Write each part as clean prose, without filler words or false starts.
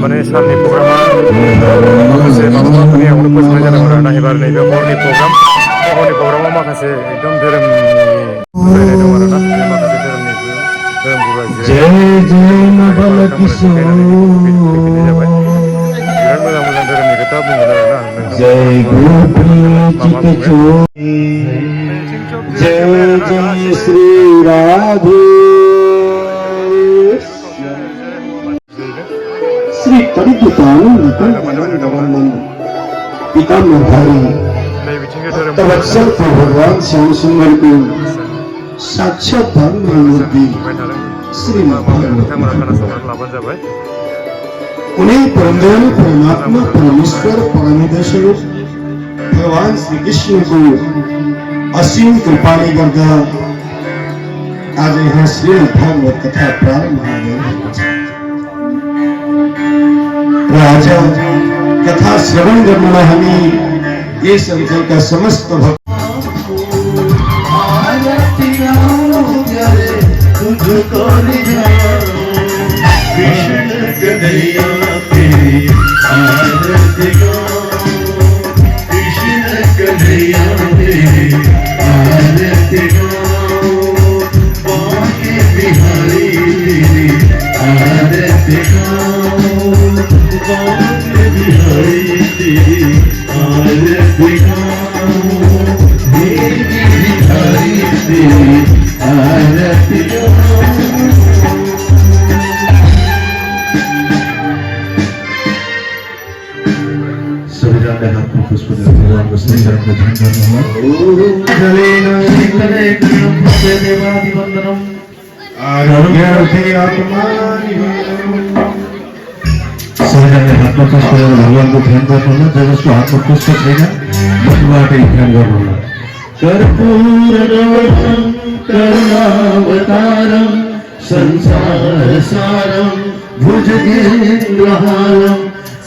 माने साननि प्रग्रामा माखासे माबाफोरनि आंनो फोजोबनाय जादों आरोना एबार नैबे हरनि प्रग्रामाव माखासे एकदम धोरोमनि बुजायनाय दं आरोना माखासे धोरोमनि धोरोमगुरुआ जिरायनानै फैफिननाय जाबाय बिराद मोजां मोजां धोरोमनि खोथा बुंगोन आरोना जय जय श्री राधे श्री पितामहधारी तवत्सल भगवान श्याम सुंदर को साक्षात धर्ममूर्ति श्री उन्हें परमदयालु परमात्मा परमेश्वर परमेश्वर स्वरूप भगवान श्री कृष्ण को असीम कृपाने गर्दा आज यहाँ श्रीमद् भागवत कथा प्रारंभ हो गई। राजा कथा श्रवण करने हमें ये संचल का समस्त भक्त तुझको कृष्ण कन्हैया तेरी आरती कृष्ण कन्हैया तेरी आरती बाके बिहारी तेरी आरती बाके बिहारी तेरी आरती बिहारी तेरी आरती हाथ में पुष्प भगवान को स्नेह करके ध्यान करना हुआ जलेना करे कृष्ण देवादिवंदनम आरोग्यर्थे आत्मानि सभी हाथ में पुष्प भगवान को ध्यान करना हुआ जब उसको हाथ में पुष्प देगा भगवान के ध्यान करना हुआ कर्पूरगौरम करुणावतारम संसार सारम भुजगेन्द्रहारम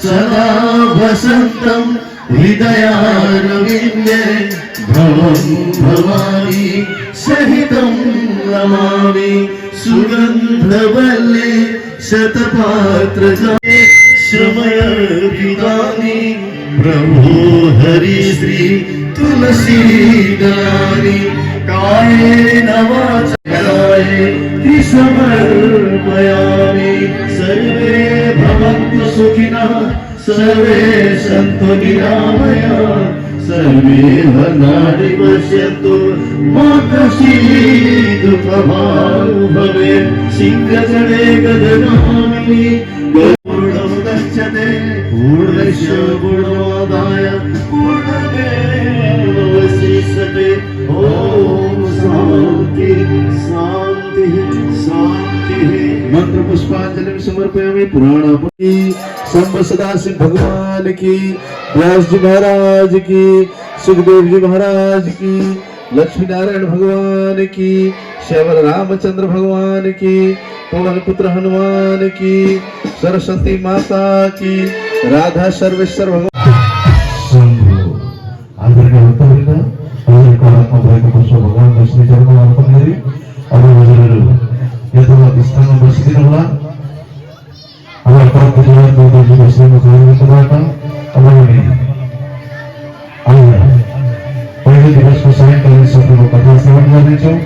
सदा वसंतम हृदयारविंदे भवं भवानी सहितं नमामि सुगंधवल्ले शतपात्रजाते श्रमयर्पितानि प्रभो हरि श्री तुलसी दलानि कायेन वाचा समर्पयामि सर्वे भवन्तु सुखिनः सर्वे सन्तु निरामया सर्वे भद्राणि पश्यन्तु मा कश्चित् दुःखभाग् भवेत् शीघ्रचरे गदगामिनि पूर्णं गच्छते पूर्णस्य पूर्णमादाय पूर्णमेवावशिष्यते ॐ शान्ति शान्ति शान्ति मंत्र पुष्पांजलि समर्पयामि पुराणापुरी संब सदाशिव भगवान की व्यास जी महाराज की सुखदेव जी महाराज की लक्ष्मी नारायण भगवान की श्यामल रामचंद्र भगवान की पवन पुत्र हनुमान की सरस्वती माता की राधा सर्वेश्वर भगवान भगवान विष्णु चरण अर्पण करी यथावत स्थान में बसिदिनुहोला हमारे परम पूज्य गुरुदेव जी विष्णु चरणबाट अवगमन पहिलो दिवसको सायंकालीन सत्रको कथा श्रवण गर्नेछौँ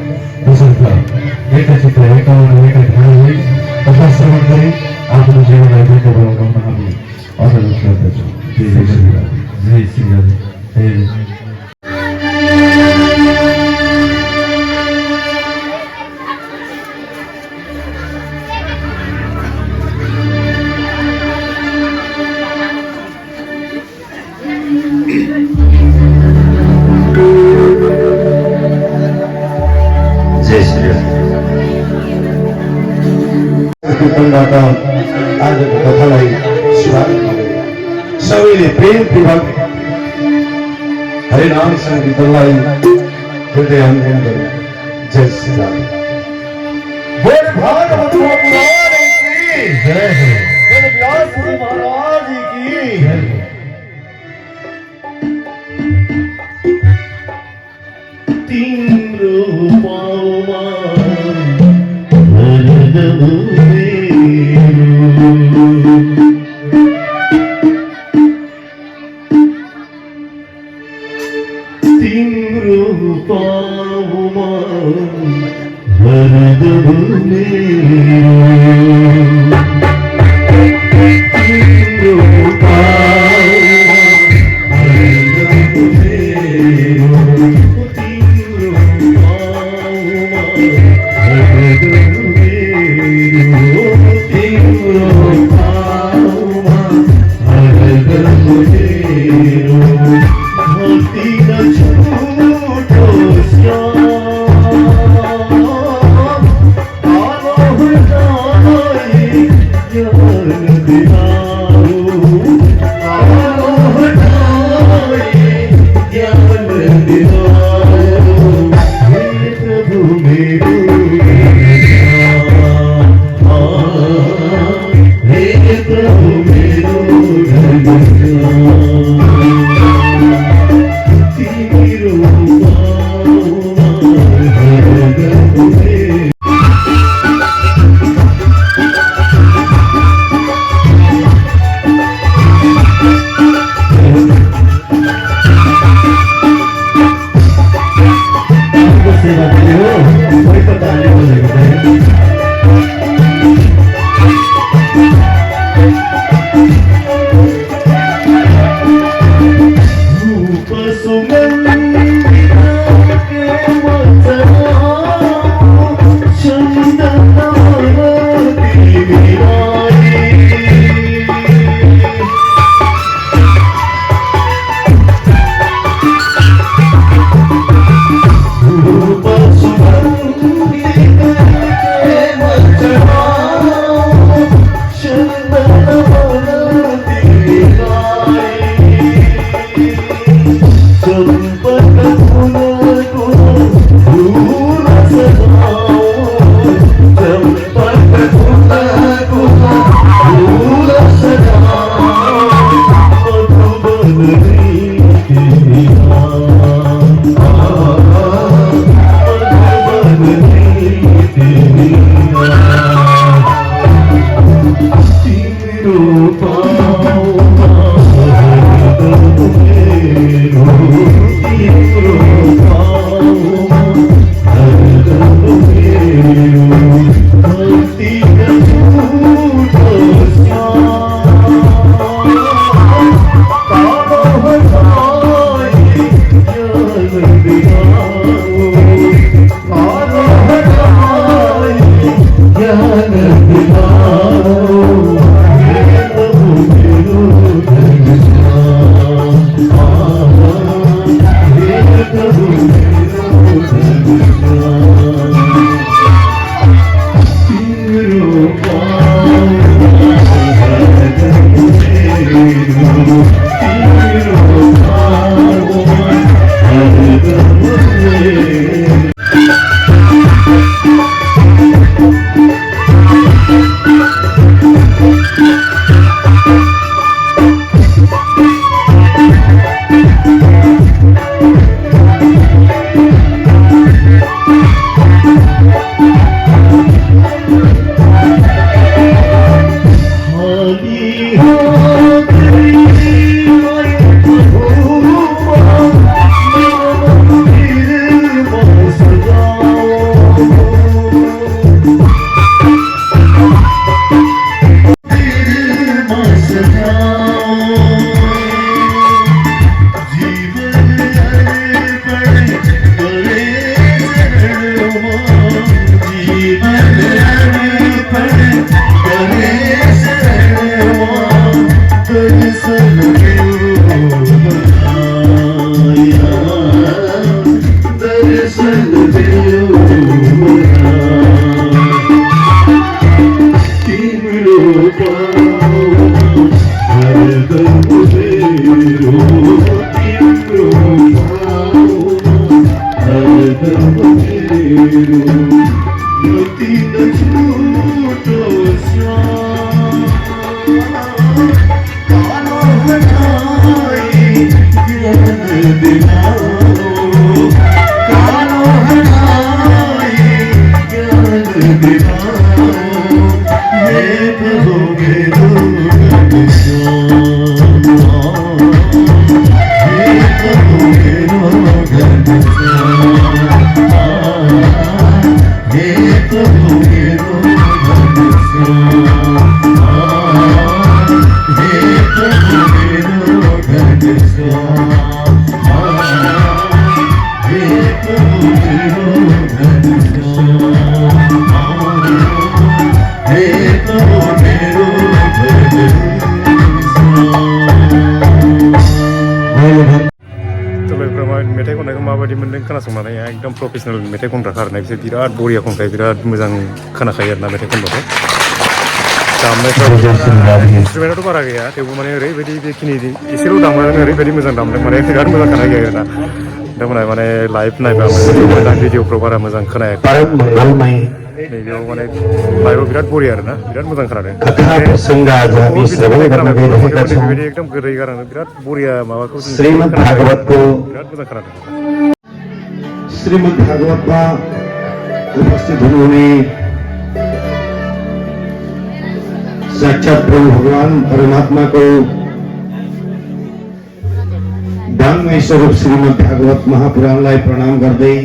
त्यसर्थ एकचित्त एकाउन्न ध्यान गरी कथा श्रवण गरी आफ्नो जीवनलाई धन्य बनाउन हामी अनुरोध गर्दछौँ। जय श्री राम जय श्री राम जय आज कथालाई शुभारम्भ सबैले प्रेमपूर्वक हरिनाम संगीतलाई हृदय अंगन गरौँ। जय श्री राम। बोल भागवत पुराण की जय हो। दास महाराज की तिम्रो पाउमा हरदम मेरो तिम्रो पाउमा हरदम मेरो तिम्रो पाउमा हरदम मेरो तिम्रो पाउमा हरदम मेरो तिम्रो पाउमा हरदम मेरो भक्ति न छुटो श्याम आलो हटाई ज्ञान दिलाओ आलो हटाई ज्ञान दिलाओ हे प्रभु मेरो हे प्रभु मेरो तिम्रो पाउमा हरदम मेरो सेवा गऱ्यो कोही त ताली बजेको रूप सुगन्धिता के मचराओ चन्दन तिमी रूप सुगन्धिता के मचराओ चन्दन तिमी चंपक फूलको फूल सजाओ चंपक फूलको फूल सजाओ मधुबन रीति मधुबन रीति तिम्रो पाउमा हरदम मेरो तिम्रो पाउमा हरदम मेरो भक्ति न छुटो श्याम आलो हटाई ज्ञान दिलाओ आलो हटाई ज्ञान दिलाओ हे प्रभु मेरो घनश्याम हे प्रभु मेरो घनश्याम तिम्रो पाउमा हरदम मेरो तिम्रो पाउमा हरदम मेरो खोनासंनानै एकदम प्रफेसनेल मेथाइ खनग्राखा आरोना बिसोर बिराद बरिया खनखायो बिराद मोजां खोनाखायो आरोना मेथाइ खनबाथाय दामनायफ्राबो इन्सट्रुमेन्टआथ' बारा गैया थेवबो माने ओरैबायदि बेखिनि एसेल' दामनानै ओरैबायदि मोजां दामदों माने बिराद मोजां खोनायो आरोना बिथांमोना माने लाइभ नायबा मोजां भिडिअफ्राव बारा मोजां खोनायाखै परम मंगलमय नैबेयाव माने लाइभआव बिराद बरिया आरोना बिराद मोजां खोनादों कथा प्रसंगा जाबि श्रवण गर्न गइरहेका छौँ बेबायदि एकदम गोदै गारांजों बिराद बरिया माबाखौ जों श्रीमद् भागवतको बिराद मोजां खोनादों श्रीमद् भागवतमा उपस्थित हुनुहुने साक्षात् प्रभु भगवान परमात्माको दानमय स्वरूप श्रीमद् भागवत महापुराणलाई प्रणाम गर्दै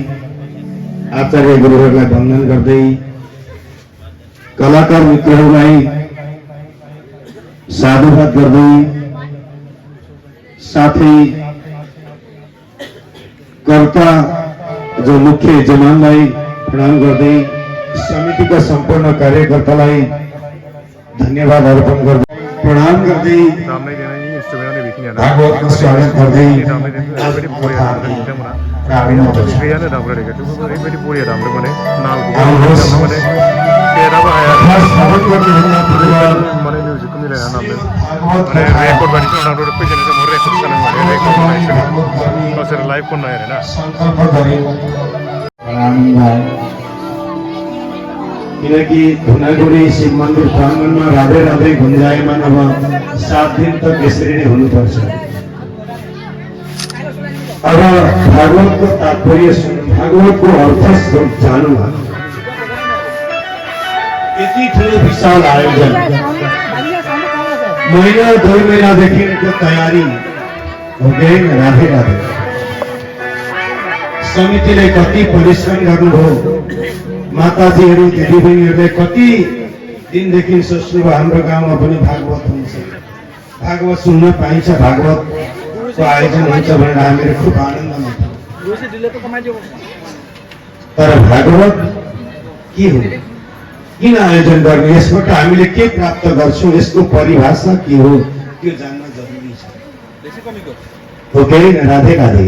आचार्य गुरुहरूलाई वन्दन गर्दै कलाकार मित्रहरूलाई साधुवाद गर्दै साथै कर्ता जो मुख्य यजमानलाई प्रणाम गर्दै समितिका सम्पूर्ण कार्यकर्तालाई धन्यवाद अर्पण गर्दै प्रणाम गर्दै दामनाय देनायनि इन्सट्रुमेन्टआनो बेखिनियानो भागवतको स्वागत गर्दै दामनाय देनाय ओरैबायदि बरिया दामदों बिथांमोना गैयानो दामग्रा देग्रा थेवबो ओरैबायदि बरिया दामदों माने नालखौबो दामदों माने पेराबो हाया माने मिउजिकखौ मिलायना दामदों माने रेकर्ड बायदिसो दामदों फैसानि समाव रेकर्ड खालामो माने रेकर्ड बानायसो गावसोर लाइभ खननाय आरोना किनकि धुनागुडी शिव मन्दिर प्राङ्गणमा राधे राधे गुन्जायमान अब 7 दिन तक यसरी नै हुनुपर्छ अब भागवतको तात्पर्य भागवतको अर्थ जानुमा यति ठुलो विशाल आयोजन महिना 2 महिनादेखिको तयारी हो गई राधे राधे समितिले कति परिश्रम गर्नुभयो माताजीहरू दिदीबहिनीहरूले कति दिनदेखि सोच्नुभयो हाम्रो गाउँमा पनि भागवत हुन्छ भागवत सुन्न पाइन्छ भागवतको आयोजन हुन्छ भनेर हामीहरू खुब आनन्द मान्छौँ तर भागवत के हो किन आयोजन गर्ने यसबाट हामीले के प्राप्त गर्छौँ यसको परिभाषा के हो त्यो जान्न जरुरी छ ओके राधे राधे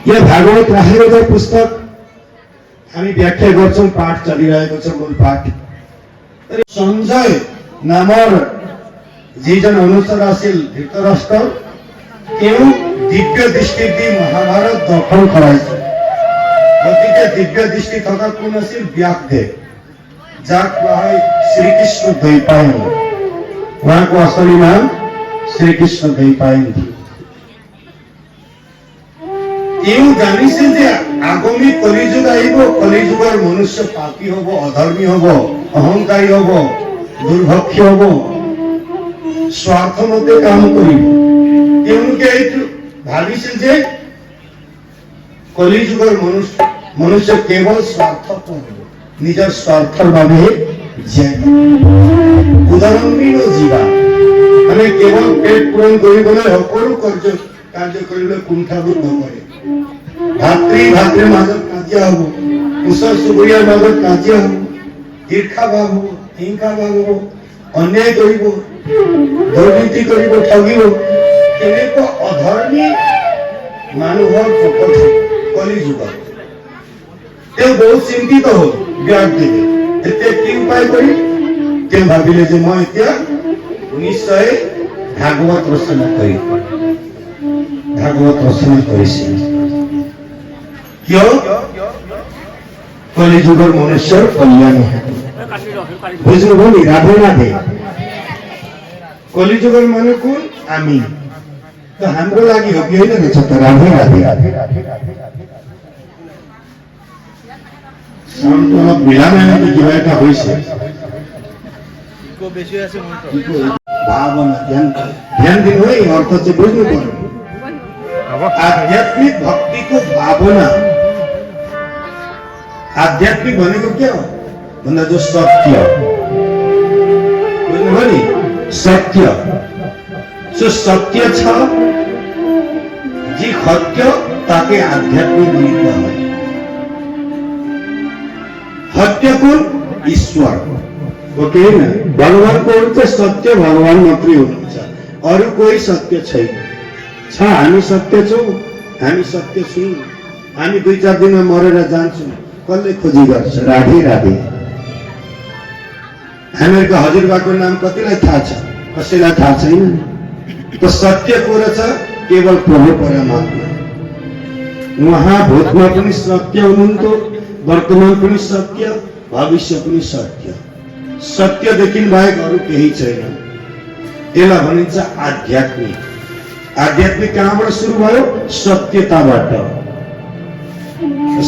यो भागवत राखेको छ पुस्तक हामी व्याख्या गर्छौँ पाठ चलिरहेको छ मूल पाठ सञ्जय नाমৰ যিজন অনুচরাশীল ধৃতরাষ্ট্র কেউ দিব্য দৃষ্টি দিয়ে মহাভারত দখল কৰাইছে গতিকে দিব্য দৃষ্টি থকা কোন আছিল ব্যাসদেৱ যাক কোৱা হয় শ্ৰীকৃষ্ণ দ্বৈপায়ন उहाँको असली नाम श्रीकृष्ण द्वैपायन थियो केही जानिছে যে आगामी कलिजुग आइब कलिजुगर मनुष्य पापी हब अधर्मी हब अहंकारी हब दुर्भक्ष हब स्वार्थ मते काम करिब তেওঁলোকে ভাবিছিল যে কলিযুগৰ মনুষ্য কেৱল স্বাৰ্থপৰ নিজৰ স্বাৰ্থৰ বাবে জীয়াই উদাহৰণবিহীন জীৱা মানে কেৱল পেট পূৰণ কৰিবলৈ সকলো কাৰ্য কৰিবলৈ কুণ্ঠাবোধ নকৰে ভাতৃ মাজত কাজিয়া হব ওচৰ চুবুৰীয়াৰ মাজত কাজিয়া হব ঈৰ্ষা ভাৱ হব হিংসা ভাৱ হব অন্যায় কৰিব দুৰ্নীতি কৰিব ঠগিব এনেকুৱা অধৰ্মী মানুহৰ প্ৰকট কলিযুগত তেওঁ বহুত চিন্তিত হ'ল ব্যাসদেৱে এতিয়া কি উপায় কৰি তেওঁ ভাবিলে যে মই এতিয়া নিশ্চয় ভাগৱত ৰচনা কৰিম ভাগৱত ৰচনা কৰিছিল কিয় কলিযুগৰ মনুষ্যৰ কল্যাণ বুঝ্नुभयो नि राधे राधे कलिजुगर माने कुन हामी त हाम्रो लागि हो कि होइन रहेछ त राधे राधे सम्पूर्ण मिलामेला किबाटा होइছে भावना ध्यान दिनु है अर्थ चाहिँ बुझ्नु पर्यो आध्यात्मिक भक्तिको भावना आध्यात्मिक भनेको के हो भन्दा जो सत्य बुझ्नुभयो नि सत्य जो सत्य छ जी सत्य ताके आध्यात्मिक लिखा है सत्य कुन ईश्वर ओके न भगवान को सत्य भगवान मात्रै हुनुहुन्छ अरु कोही सत्य छैन छ हामी सत्य छौं हामी सत्य छौं हामी 2-4 दिनमा मरेर जान्छौँ, कसले खोजी गर्छ? राधे राधे। हामीहरूको हजुरबाको नाम कतिलाई थाहा छ? कसैलाई थाहा छैन। त सत्य को रहेछ? केवल प्रभु परमात्मा। उहाँ भूतमा पनि सत्य हुनुहुन्थ्यो, वर्तमान पनि सत्य, भविष्य पनि सत्य। सत्यदेखि बाहेक अरू केही छैन। यसलाई भनिन्छ आध्यात्मिक। आध्यात्मिक कहाँबाट सुरु भयो? सत्यताबाट।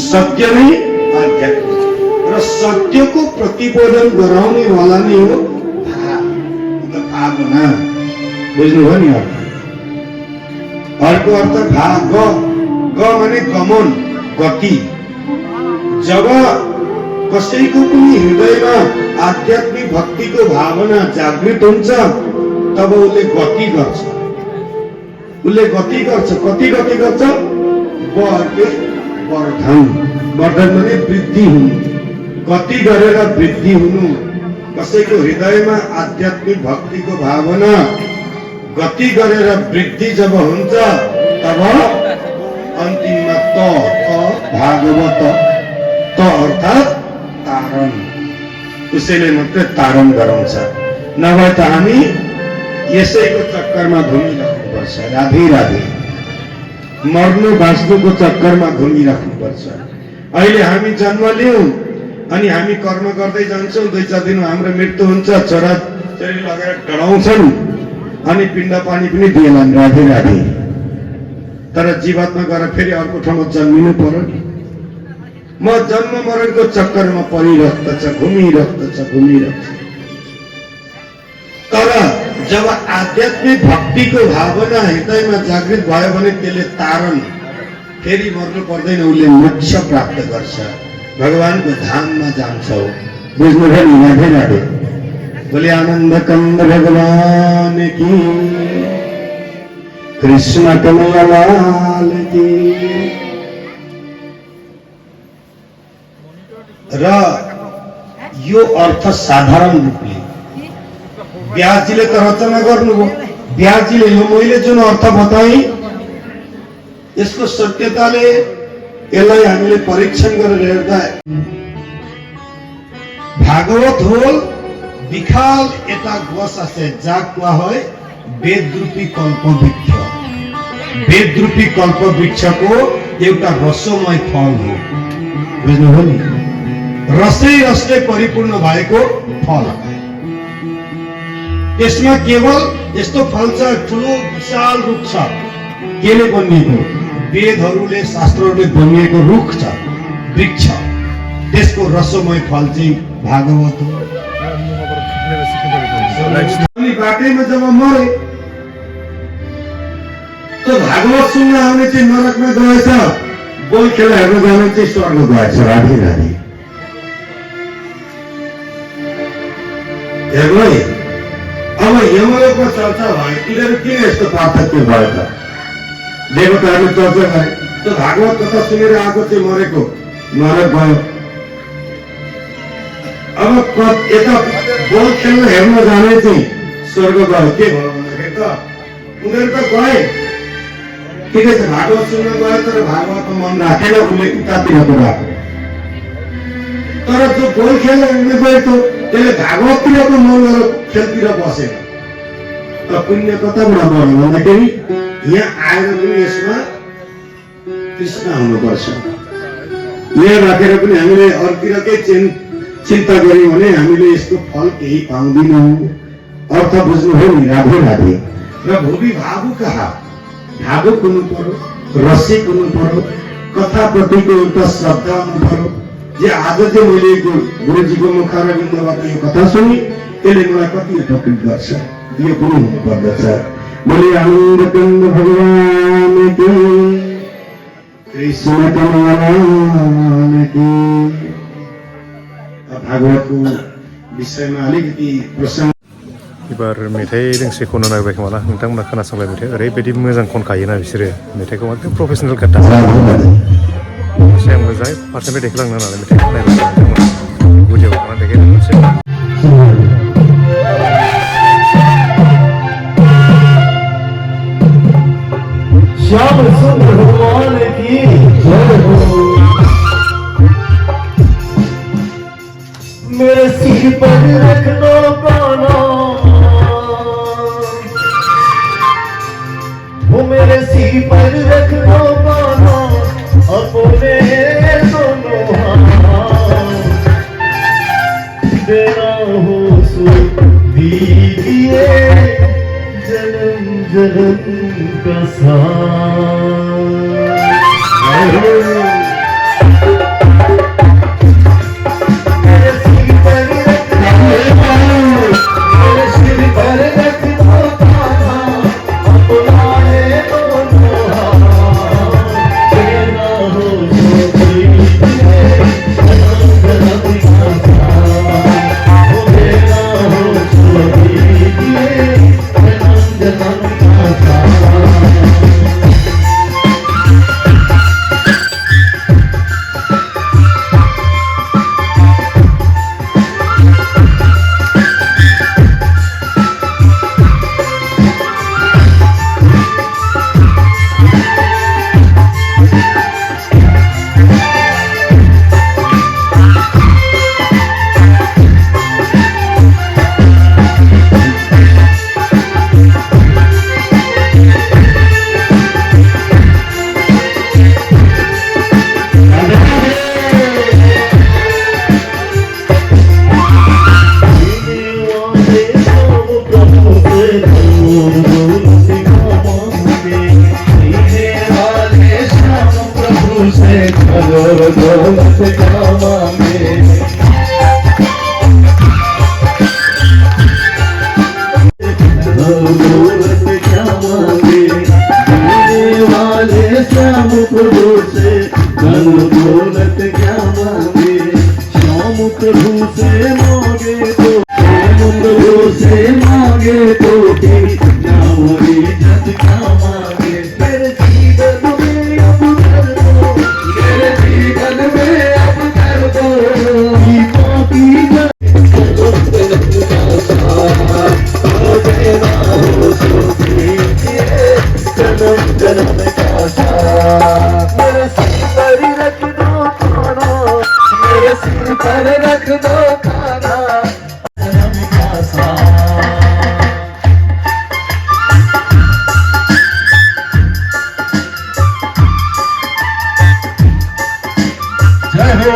सत्य नै आध्यात्मिक र सत्यको प्रतिपादन गराउने वाला नै हो भावना। बुझ्नुभयो नि? अर्को अर्थ भाग ग माने गमन, गति। जब कसैको पनि हृदयमा आध्यात्मिक भक्तिको भावना जागृत हुन्छ तब उसले गति गर्छ। उसले गति गर्छ। कति गति गर्छ? वर्धन। वर्धन माने वृद्धि हुनु। गति गरेर वृद्धि हुनु। कसैको हृदयमा आध्यात्मिक भक्तिको भावना गति गरेर वृद्धि जब हुन्छ तब अन्तिममा त भागवत त अर्थात् तारण। उसैले मात्रै तारण गराउँछ। नभए त हामी यसैको चक्करमा घुमिराख्नुपर्छ। राधे राधे। मर्नु बाँच्नुको चक्करमा घुमिराख्नुपर्छ। अहिले हामी जन्म लियौँ अनि हामी कर्म गर्दै जान्छौँ। 2-4 दिनमा हाम्रो मृत्यु हुन्छ। छोराछोरी लगेर डढाउँछन् अनि पिण्ड पानी पनि दिएनन्। राधे राधे। तर जीवात्मा गएर फेरि अर्को ठाउँमा जन्मिनु पर्यो नि। म जन्म मरणको चक्करमा परिरहेको छ, घुमिरहेको छ। तर जब आध्यात्मिक भक्तिको भावना हृदयमा जागृत भयो भने त्यसले तारण, फेरि मर्नु पर्दैन। उसले मोक्ष प्राप्त गर्छ, भगवानको धाममा जान्छ। बुझ्नुभयो नि? राधे राधे। बोले आनन्द कंद भगवान की, कृष्ण कमलालाल की। र यो अर्थ साधारण रूपले व्यासजीले त रचना गर्नुभयो। व्यासजीले यो मैले जुन अर्थ बताएँ यसको सत्यताले यसलाई हामीले परीक्षण गरेर हेर्दा भागवत हो विखाल एता गस আছে যাক কোৱা হয় वेदरूपी कल्पवृक्ष। वेदरूपी कल्पवृक्षको एउटा रसमय फल हो। बुझ्नुभयो नि? रसै रसले परिपूर्ण भएको फल। यसमा केवल यस्तो फल छ, ठुलो विशाल रुख छ। केले बनिएको? वेदहरूले शास्त्रहरूले बनिएको रुख छ, वृक्ष। त्यसको रसमय फल चाहिँ भागवत हो। बाटैमा जब मरे त भागवत सुन्न आउने चाहिँ नरकमा गएछ, बोल खेला हेर्न जाने चाहिँ स्वर्ग गएछ। राधे राधे। हेर्नु है, अब यमलोकमा चर्चा भयो, तिनीहरू किन यस्तो पार्थक्य भयो त? देवताहरूले चर्चा गरे, त भागवत कथा सुनेर आएको चाहिँ मरेको नरक भयो। अब यता बोल खेल्न हेर्न जाने चाहिँ स्वर्ग गयो। के भयो भन्दाखेरि त उनीहरू त गए, ठिकै छ, भागवत सुन्न गयो, तर भागवतमा मन राखेन, उसले उतातिर राख्यो। तर जो बोल खेल्न हेर्न गएको त्यसले भागवततिरको मन गरेर खेलतिर बसेन। त पुण्य कताबाट बढ्यो भन्दाखेरि यहाँ आएर पनि यसमा कृष्ण हुनुपर्छ। यहाँ राखेर पनि हामीले अर्तिरकै चिन्ता गर्यौँ भने हामीले यसको फल केही पाउँदैनौँ। अर्थ बुझ्नुभयो नि? राधे राधे। र भूमि भावुक भावुक हुनु पर्यो, रसिक हुनु पर्यो, कथाप्रतिको एउटा श्रद्धा हुनु पर्यो। जे आज चाहिँ मैले गुरुजीको मुखारविन्दबाट यो कथा सुनि त्यसले मलाई कति उपकृत गर्छ, यो पनि हुनुपर्दछ। बोले आनन्द कंद भगवान की, कृष्ण कमलालाल की। भागवतको विषयमा अलिकति प्रसङ्ग। एबार मेथाइ दोंसे खननो नागिरबाय खोमा ना नोंथांमोना खोनासंलाय मेथाइ ओरैबायदि मोजां खनखायोना बिसोरो मेथाइखौ एकदम प्रफेसनेल काटा एसे मोजाङै फारसेनिफ्राय देखायलांनो होननानै मेथाइ नायबाय नोंथांमोना गुदियाव थांनानै देखायलांनोसै। श्याम सुंदर भगवान की जय हो। पर रख दो पाना, वो मेरे सी पर रख दो पाना, अपने दोनों हाथ देना हो सो दीजिए जन्म जन्म का साथ। मेरे सिर पर रख दो पाना, अपने दोनों हाथ देना हो सो दीजिए जन्म जन्म का साथ। वो देना हो सो दीजिए जन्म जन्म का साथ। प्रभु से मांगे तो प्रभु से मांगे तो ना वही जत क्या मांगे। मेरे जीवन में अब कर दो, मेरे जीवन में अब कर दो ये पापी जन्म जन्म का साथ। मेरे सिर पर रख दो खाना, मेरे सिर पर रख दो खाना, जन्म का साथ। जय हो।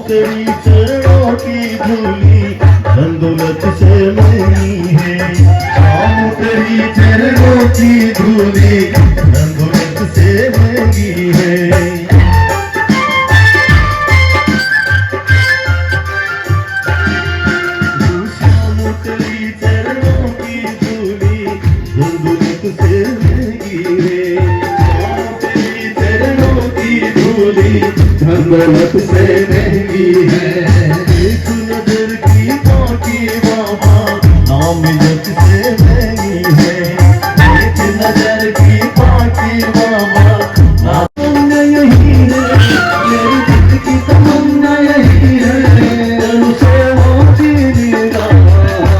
तेरी चरणों की धूली धन दौलत से नहीं है, शाम तेरी चरणों की धूली धन दौलत से महंगी है। शाम तेरी चरणों की धूली धन दौलत से महंगी है, शाम तेरी चरणों की धूली धन दौलत से महंगी है। एक नजर की बाकी बाबा नाम जग से महंगी है, एक नजर की बाकी बाबा नाम यही है। मेरी दिल की तमन्ना यही है, तनु से हो जीना हो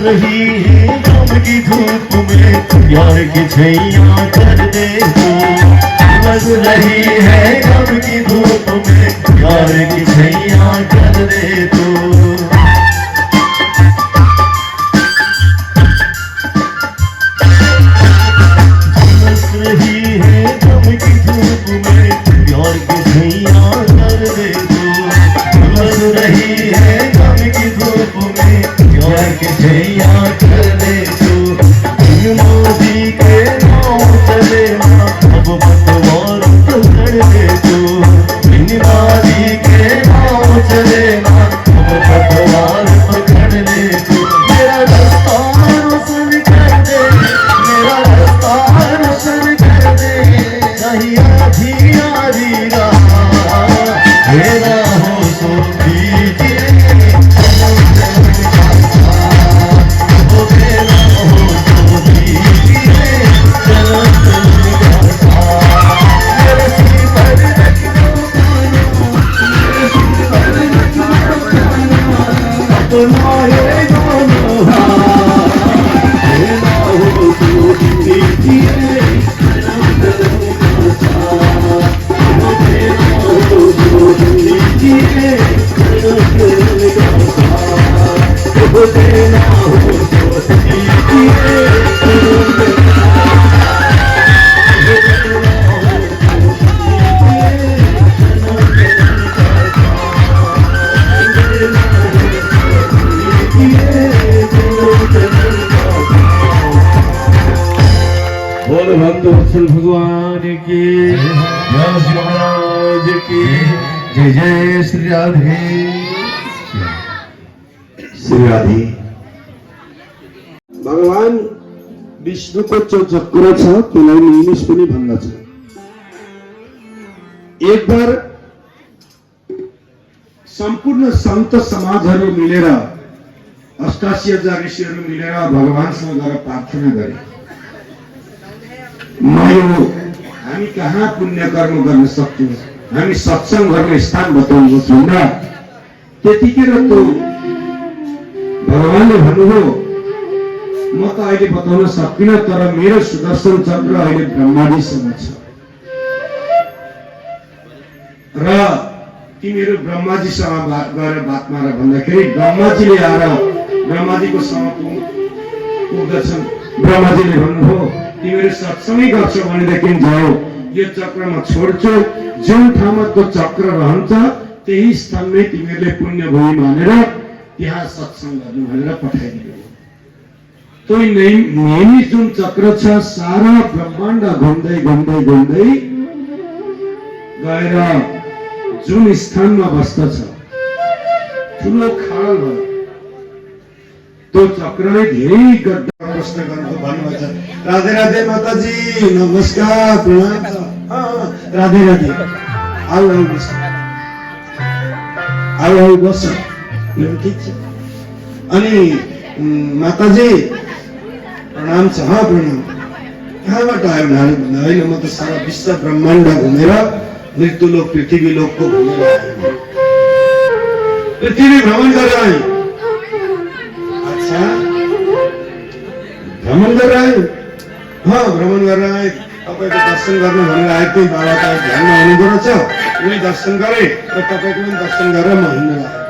रही है गम की धूप में प्यार की छैया कर दे तू बस रही है गम की धूप में प्यार की छैया कर दे तू बस रही है गम की धूप में प्यार की छैया कर दे तू बस रही है गम की धूप में प्यार की छैया कर दे तू मोदी के नाम चले ना अब पतवार पकड़ दे तू मोदी के नाम चले ना अब पतवार पकड़ ले तू मेरा रास्ता रोशन कर दे मेरा रास्ता रोशन कर दे चाहिए आधी आधी रात मेरा हो तो दीजिए बोल भक्त वत्सल भगवान की जय श्री महाराज की जय जय श्री राधे श्री राधे भगवान विष्णुको जो चक्र छ त्यसलाई निमिष पनि भन्दछ एक बार सम्पूर्ण सन्त समाजहरू मिलेर 88,000 ऋषिहरू मिलेर भगवानसँग गएर प्रार्थना गरे म यो हामी कहाँ पुण्य कर्म गर्न सक्छौँ हामी सत्संग गर्ने स्थान बताउनुहोस् भन्दा त्यतिखेर त भगवानले भन्नुभयो म त अहिले बताउन सक्दिनँ तर मेरो सुदर्शन चक्र अहिले ब्रह्माजीसँग छ र तिमीहरू ब्रह्माजीसँग गएर बात मार भन्दाखेरि ब्रह्माजीले आएर ब्रह्माजीको सँग पुग्दछन् ब्रह्माजीले भन्नुभयो तिमीहरू सत्सँगै गर्छौ भनेदेखि जाऊ यो चक्र म छोड्छु जुन ठाउँमा त्यो चक्र रहन्छ त्यही स्थानमै तिमीहरूले पुण्य भूमि मानेर त्यहाँ सत्संग गर्नु भनेर पठाइदियो त्यो नेमी जुन चक्र छ सारा ब्रह्माण्ड घुम्दै घुम्दै घुम्दै गएर जुन स्थानमा बस्दछ ठुलो खाल भयो त्यो चक्रले धेरै गड्डा प्रश्न गर्नु भन्नुहुन्छ राधे राधे माताजी नमस्कार प्रणाम राधे राधे आउ आउ बस आउ आउ बस ठीक छ अनि माताजी प्रणाम छ प्रणाम कहाँबाट आयो नानी भन्दा होइन म त सारा विश्व ब्रह्माण्ड घुमेर मृत्युलोक पृथ्वी लोकको घुमेर आयो पृथ्वी भ्रमण गरेर आयो अच्छा भ्रमण गरेर आयो भ्रमण गरेर आए तपाईको दर्शन गर्न भनेर आएको थिएँ बाबाको ध्यानमा हुनुहुँदो रहेछ उही दर्शन गरे र तपाईको पनि दर्शन गरेर म हिँड्न लागेँ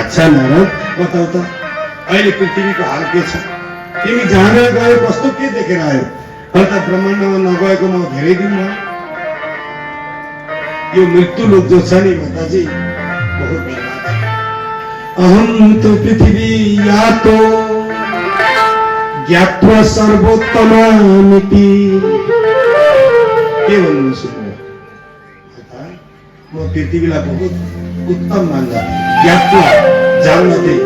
अच्छा नारद बताउ त अहिले पृथ्वीको हाल के छ तिमी जहाँ गयो कस्तो के देखेर आयो अहिले त ब्रह्माण्डमा नगएको म धेरै दिन भयो यो मृत्यु लोक जो छ नि माताजी बहुत बर्बाद छ अहम तो पृथ्वी यातो ज्ञात्वा सर्वोत्तमामिति के भन्नु सुन्नु म पृथ्वीलाई बहुत उत्तम मान्दछु ज्ञात्वा जान्दै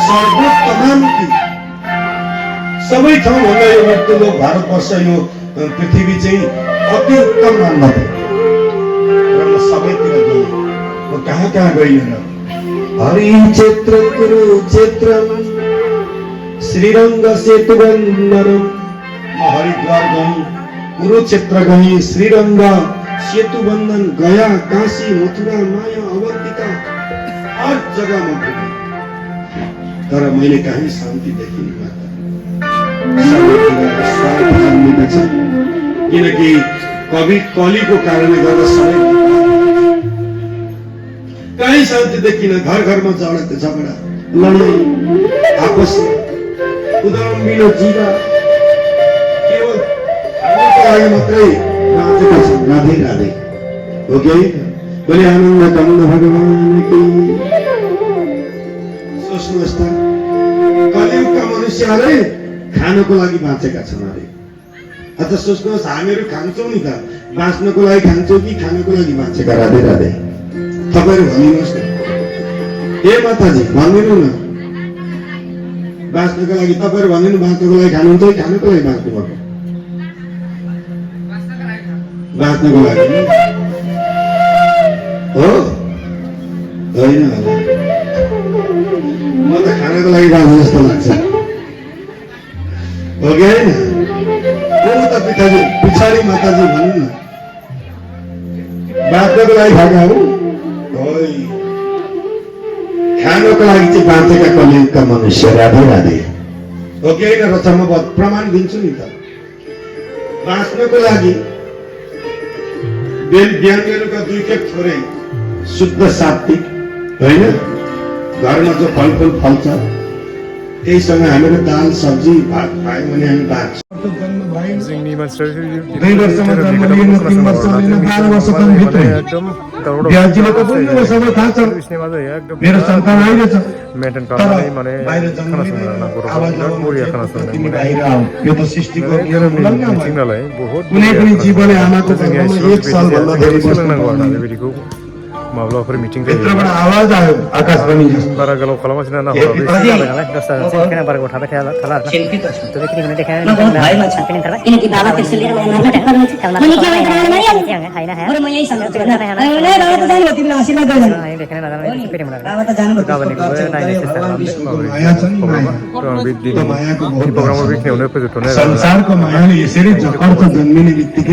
सर्वोत्तमामिति सबै ठाउँभन्दा यो मृत्यु लोक भारतवर्ष यो पृथ्वी चाहिँ अति उत्तम मान्दथे र म सबैतिर गएँ म कहाँ कहाँ गइनँ हरि क्षेत्र कुरुक्षेत्र श्रीरंग सेतुबंधनम म हरिद्वार गई कुरुक्षेत्र गई श्रीरंग सेतुबंधन गया काशी मथुरा माया अवंतिका हर जगह में घूमे तर मैले कहीँ शान्ति देखिनँ माता। सबैतिर स्वार्थ जन्मिएको छ, किनकि कलिको कारणले गर्दा सबै कहीँ शान्ति देखिन। घर घरमा झगडा लडाई आपस उदाहरण बिना जीवा केवल खानुको लागि मात्रै नाचेका छन्। राधे राधे हो कि बोले आनन्द कामना भगवान की। सोच्नुहोस् त, कलियुगका मनुष्यहरू खानको लागि बाँचेका छन् अरे। अझ सोच्नुहोस्, हामीहरू खान्छौँ नि त, बाँच्नको लागि खान्छौँ कि खानको लागि बाँचेका? राधे राधे। तपाईँहरू भनिदिनुहोस् न, ए माताजी भनिदिनु न, बाँच्नको लागि तपाईँहरू भनिदिनु, बाँच्नको लागि खानुहुन्छ कि खानुको लागि बाँच्नु भएको? बाँच्नको लागि हो, होइन होला। म त खानको लागि बाँच्नु जस्तो लाग्छ, हो कि होइन? त पछाडि माताजी भन्नु न, बाँच्नको लागि खाएका हो? खानको लागि चाहिँ बाँचेका कलियुगका मनुष्य। राधे राधे हो कि होइन? र म प्रमाण दिन्छु नि त। बाँच्नको लागि बिहान बेलुका 2 खेप थोरै शुद्ध सात्विक, होइन, घरमा जो फलफुल फल्छ त्यहीसँग हामीहरू दाल सब्जी भात खायौँ भने हामी बाँच्छौँ। जोंनि मानसिफ्रा 2 वर्षमा जन्म लिनु, 3 वर्ष लिनु, 12 वर्षसम्म भित्रै ब्याजीले त बुझ्नु सबै थाहा छ। मेरो सन्तान आइरहेछ, मेन्टेन तर गर्नलाई माने बाहिर खाना जन्मिने सुन्दैन आवाज गुरु मुरिया खाना तिमी सुन्दैन बाहिर आऊ। यो त सृष्टिको नियम उल्लङ्घन भयो। मिटिङलाई बहुत कुनै पनि जीवले आमाको गर्भमा 1 साल भन्दा धेरै सोल्नांगौ आरो बस्नु बेबायदिखौ माब्लाफोर मिटिङ जायो भित्रबाट आवाज आयो आकाशवाणी जस्तो। बारा गोलाव खालामासिनो ना ए, हराबे पिताजी, किन बारेको थाहा थिएन थाहा सेल्फी त छ। तो किन देखाएन नगर्नु भएमा छ। किनकि बाबा त्यसो लिएर मलाई मार्न ढाक्नु छ। मैले के भने खाना मारिहाल्नु। हैन है बरु म यही सम्झन्छु होइन। नै बाबा त जानु तिमीले आशीर्वाद गर्दैन। है देखेन नजान पेटे मुला बाबा त जानु भयो। भनेको भगवान विष्णुको माया छ नि, माया। प्रोग्राम त्यो मायाको बहुत प्रोग्राममा बिक्ने हुने पछिटो नै संसारको मायाले यसरी जकर्त जन्मिने बित्तिकै